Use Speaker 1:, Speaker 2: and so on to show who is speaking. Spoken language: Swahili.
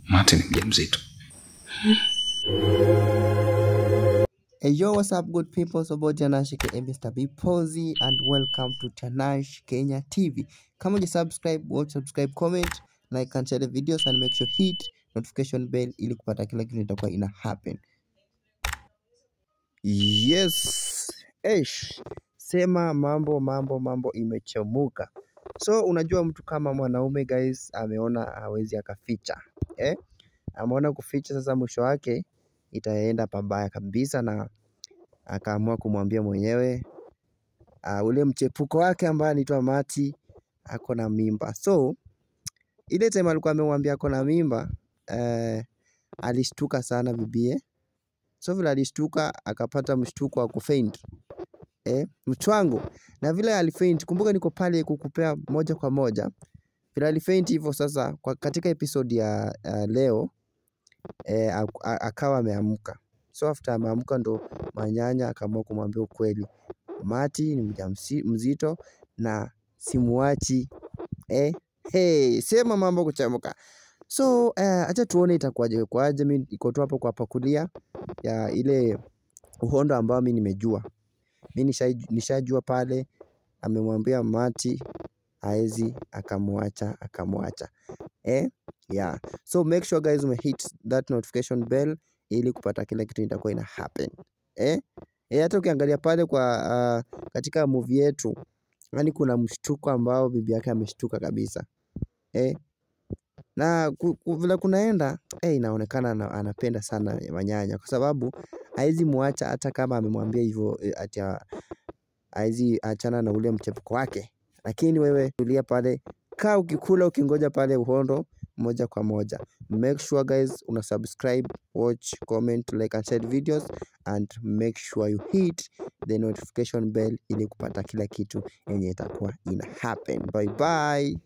Speaker 1: Mati ni mjamzito.
Speaker 2: Hey yo, what's up good people? So about Janash aka Mr. B Posy and welcome to Janash Kenya TV. Kama you subscribe, watch, subscribe, comment, like and share the videos and make sure hit notification bell ili kupata kila kitu itakuwa ina happen. Yes. Sema mambo imechemuka. So unajua mtu kama mwanaume guys ameona hawezi akaficha. Ameona kuficha, sasa mwisho wake itaenda pabaya kabisa, na akaamua kumwambia mwenyewe ule mchepuko wake ambaye anaitwa Mati ako na mimba. So ile time alikuwa amemwambia ako na mimba, alishtuka sana bibie. So vile alishtuka akapata mshtuko wa kufaint. Mchwangu. Na vile alifaint, kumbuka niko pale kukupea moja kwa moja. Vile alifaint hivyo sasa katika episode ya leo akawa ameamka. So after ameamka ndo manyanya akaamua kumwambia ukweli. Mati ni mjamzito na simuachi. Sema mambo kuchemuka. So acha tuone itakuwaje kwaje. Mimi niko tu hapo kwa pakulia ya ile uhondo ambao mimi nimejua. Mimi nishajua pale amemwambia Mati haezi akamwacha. Yeah. So make sure guys hit that notification bell ili kupata kila kitu itakuwa ina happen. Hata ukiangalia pale kwa katika movie yetu, yani kuna mshtuko ambao bibi yake ameshtuka kabisa. Na vile kunaenda inaonekana anapenda sana manyanya, kwa sababu haizi muacha hata kama amemwambia hivyo ati haizi achana na ule mchepuko wake. Lakini wewe tulia pale, kaa ukikula ukingoja pale uhondo moja kwa moja. Make sure guys una subscribe, watch, comment, like and share videos, and make sure you hit the notification bell ili kupata kila kitu yenye itakuwa ina happen. Bye bye.